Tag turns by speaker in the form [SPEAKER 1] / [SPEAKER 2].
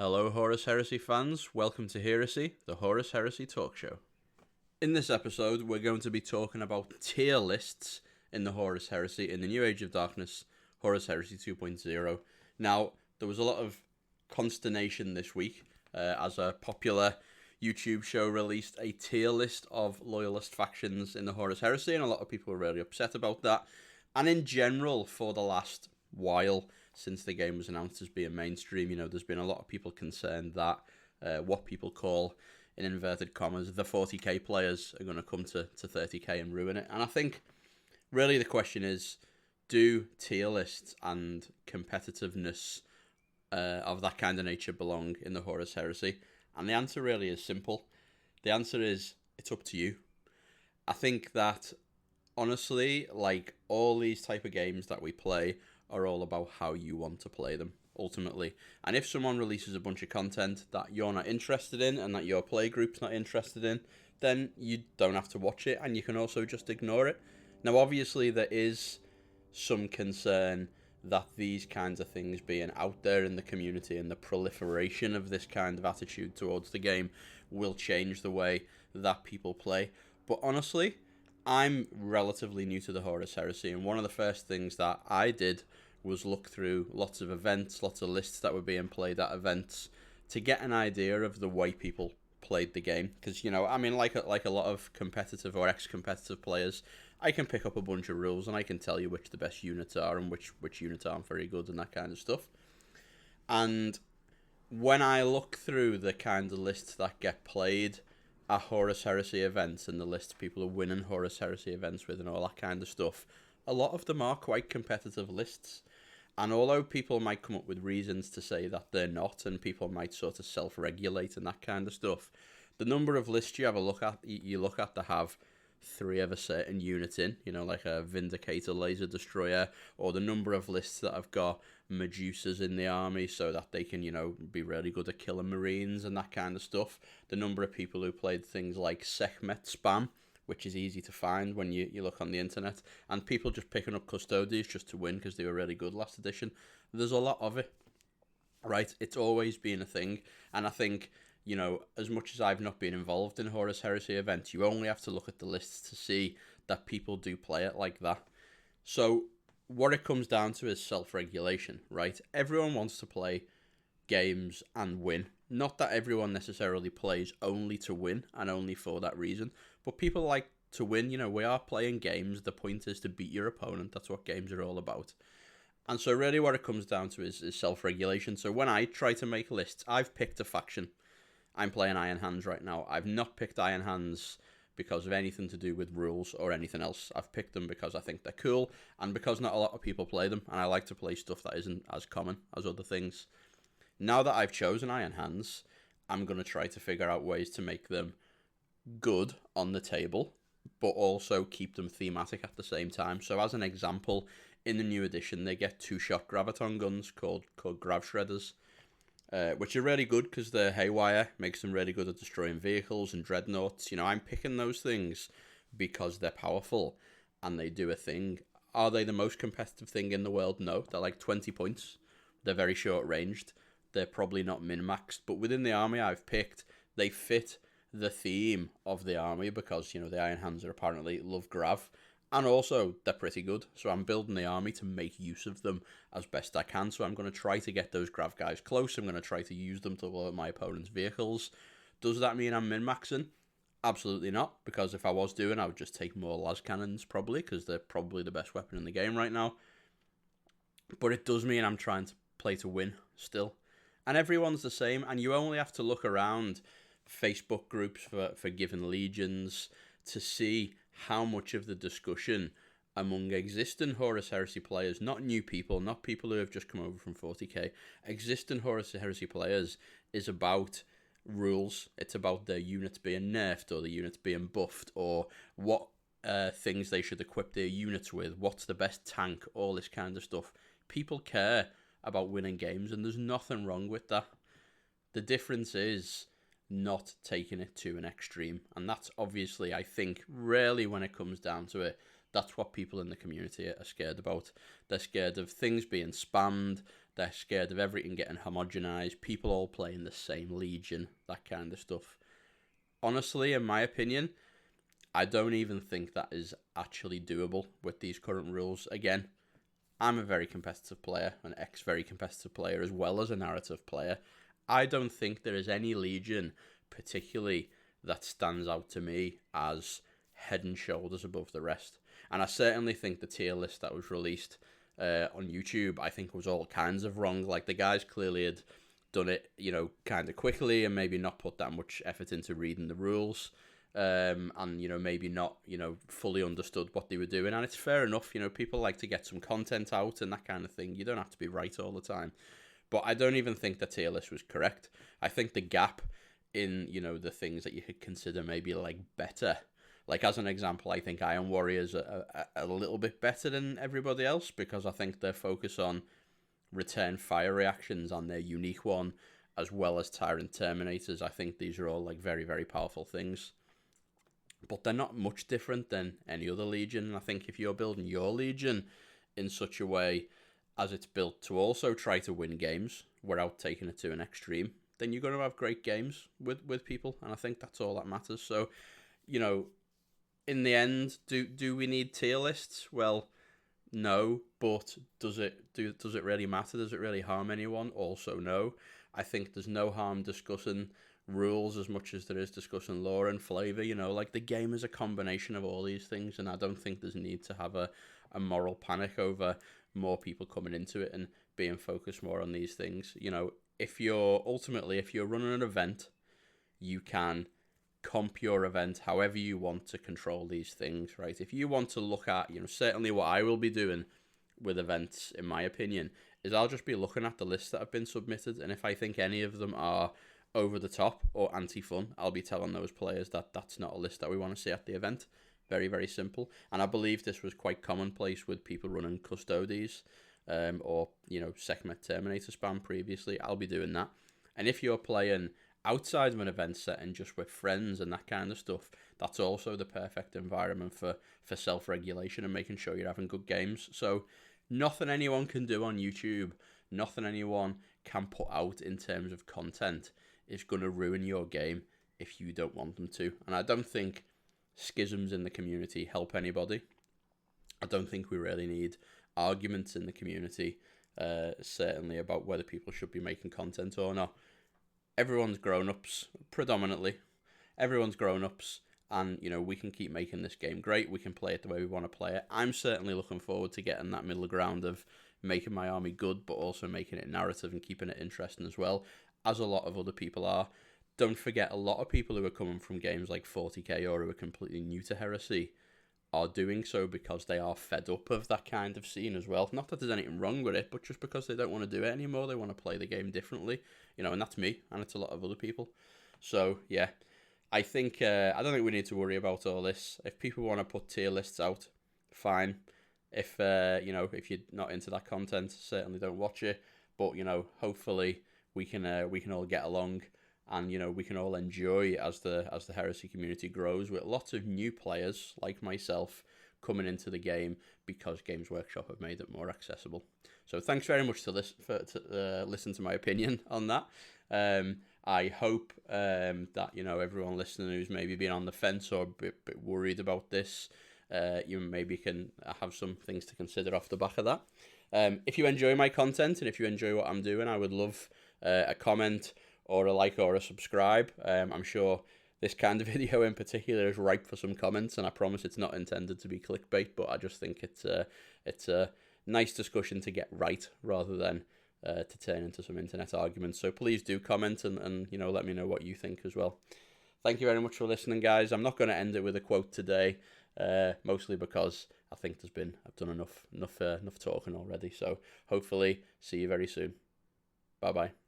[SPEAKER 1] Hello, Horus Heresy fans. Welcome to Heresy, the Horus Heresy talk show. In this episode, we're going to be talking about tier lists in the Horus Heresy in the New Age of Darkness, Horus Heresy 2.0. Now, there was a lot of consternation this week as a popular YouTube show released a tier list of loyalist factions in the Horus Heresy, and a lot of people were really upset about that. And in general, for the last while, since the game was announced as being mainstream, there's been a lot of people concerned that what people call, in inverted commas, the 40k players are going to come to 30k and ruin it. And I think really the question is, do tier lists and competitiveness of that kind of nature belong in the Horus Heresy? And the answer really is simple. The answer is, it's up to you. I think that, honestly, like all these type of games that we play are all about how you want to play them, ultimately. And if someone releases a bunch of content that you're not interested in and that your play group's not interested in, then you don't have to watch it, and you can also just ignore it. Now, obviously, there is some concern that these kinds of things being out there in the community and the proliferation of this kind of attitude towards the game will change the way that people play. But honestly, I'm relatively new to the Horus Heresy, and one of the first things that I did was look through lots of events, lots of lists that were being played at events to get an idea of the way people played the game. Because, like a lot of competitive or ex-competitive players, I can pick up a bunch of rules and I can tell you which the best units are and which units aren't very good and that kind of stuff. And when I look through the kind of lists that get played at Horus Heresy events and the lists people are winning Horus Heresy events with and all that kind of stuff, a lot of them are quite competitive lists. And although people might come up with reasons to say that they're not, and people might sort of self-regulate and that kind of stuff, the number of lists you look at that have 3 of a certain unit in, like a Vindicator Laser Destroyer, or the number of lists that have got Medusas in the army so that they can, be really good at killing Marines and that kind of stuff. The number of people who played things like Sekhmet Spam, which is easy to find when you look on the internet, and people just picking up Custodies just to win because they were really good last edition. There's a lot of it, right? It's always been a thing, and I think, as much as I've not been involved in Horus Heresy events, you only have to look at the lists to see that people do play it like that. So what it comes down to is self-regulation, right? Everyone wants to play games and win. Not that everyone necessarily plays only to win and only for that reason, but people like to win. We are playing games. The point is to beat your opponent. That's what games are all about. And so really what it comes down to is self-regulation. So when I try to make lists, I've picked a faction. I'm playing Iron Hands right now. I've not picked Iron Hands because of anything to do with rules or anything else. I've picked them because I think they're cool and because not a lot of people play them, and I like to play stuff that isn't as common as other things. Now that I've chosen Iron Hands, I'm going to try to figure out ways to make them good on the table, but also keep them thematic at the same time. So as an example, in the new edition, they get 2-shot graviton guns called Grav Shredders, which are really good because they're haywire, makes them really good at destroying vehicles and dreadnoughts. I'm picking those things because they're powerful and they do a thing. Are they the most competitive thing in the world? No, they're like 20 points. They're very short-ranged. They're probably not min-maxed, but within the army I've picked, they fit the theme of the army because, the Iron Hands are apparently love Grav, and also they're pretty good, so I'm building the army to make use of them as best I can. So I'm going to try to get those Grav guys close. I'm going to try to use them to blow up my opponent's vehicles. Does that mean I'm min-maxing? Absolutely not, because if I was doing, I would just take more las cannons, probably, because they're probably the best weapon in the game right now. But it does mean I'm trying to play to win still. And everyone's the same, and you only have to look around Facebook groups for Given Legions to see how much of the discussion among existing Horus Heresy players, not new people, not people who have just come over from 40k, existing Horus Heresy players is about rules. It's about their units being nerfed or the units being buffed or what things they should equip their units with, what's the best tank, all this kind of stuff. People care about winning games, and there's nothing wrong with that. The difference is not taking it to an extreme, and that's obviously, I think, really when it comes down to it, that's what people in the community are scared about. They're scared of things being spammed, They're scared of everything getting homogenized, people all playing the same Legion, that kind of stuff. Honestly, in my opinion, I don't even think that is actually doable with these current rules. Again, I'm a very competitive player, an ex-very competitive player, as well as a narrative player. I don't think there is any Legion, particularly, that stands out to me as head and shoulders above the rest. And I certainly think the tier list that was released on YouTube, I think was all kinds of wrong. Like, the guys clearly had done it, kind of quickly and maybe not put that much effort into reading the rules. And, maybe not, fully understood what they were doing. And it's fair enough, people like to get some content out and that kind of thing. You don't have to be right all the time. But I don't even think the tier list was correct. I think the gap in, the things that you could consider maybe, like, better. Like, as an example, I think Iron Warriors are a little bit better than everybody else because I think their focus on return fire reactions on their unique one, as well as Tyrant Terminators, I think these are all, like, very, very powerful things. But they're not much different than any other Legion. And I think if you're building your Legion in such a way as it's built to also try to win games without taking it to an extreme, then you're going to have great games with people. And I think that's all that matters. So, in the end, do we need tier lists? Well, no. But does it really matter? Does it really harm anyone? Also, no. I think there's no harm discussing rules as much as there is discussing lore and flavor. Like, the game is a combination of all these things, and I don't think there's a need to have a moral panic over more people coming into it and being focused more on these things. If you're running an event, you can comp your event however you want to control these things, right? If you want to look at, certainly what I will be doing with events, in my opinion, is I'll just be looking at the lists that have been submitted, and if I think any of them are over the top or anti-fun, I'll be telling those players that that's not a list that we want to see at the event. Very, very simple. And I believe this was quite commonplace with people running Custodes or, Sekhmet Terminator spam previously. I'll be doing that. And if you're playing outside of an event setting just with friends and that kind of stuff, that's also the perfect environment for self-regulation and making sure you're having good games. So nothing anyone can do on YouTube, nothing anyone can put out in terms of content is going to ruin your game if you don't want them to. And I don't think schisms in the community help anybody. I don't think we really need arguments in the community, certainly about whether people should be making content or not. Everyone's grown-ups, predominantly. Everyone's grown-ups, and, we can keep making this game great. We can play it the way we want to play it. I'm certainly looking forward to getting that middle ground of making my army good, but also making it narrative and keeping it interesting as well, as a lot of other people are. Don't forget, a lot of people who are coming from games like 40k or who are completely new to Heresy are doing so because they are fed up of that kind of scene as well. Not that there's anything wrong with it, but just because they don't want to do it anymore. They want to play the game differently, and that's me, and it's a lot of other people. So, yeah, I think, I don't think we need to worry about all this. If people want to put tier lists out, fine. If, if you're not into that content, certainly don't watch it. But, hopefully we can all get along, and we can all enjoy as the Heresy community grows, with lots of new players like myself coming into the game because Games Workshop have made it more accessible. So thanks very much to listen to my opinion on that. I hope that everyone listening who's maybe been on the fence or a bit worried about this, you maybe can have some things to consider off the back of that. If you enjoy my content and if you enjoy what I'm doing, I would love a comment or a like or a subscribe. I'm sure this kind of video in particular is ripe for some comments, and I promise it's not intended to be clickbait, but I just think it's a nice discussion to get right rather than to turn into some internet arguments. So please do comment and let me know what you think as well. Thank you very much for listening, guys. I'm not going to end it with a quote today, mostly because I think I've done enough talking already. So hopefully see you very soon. Bye bye.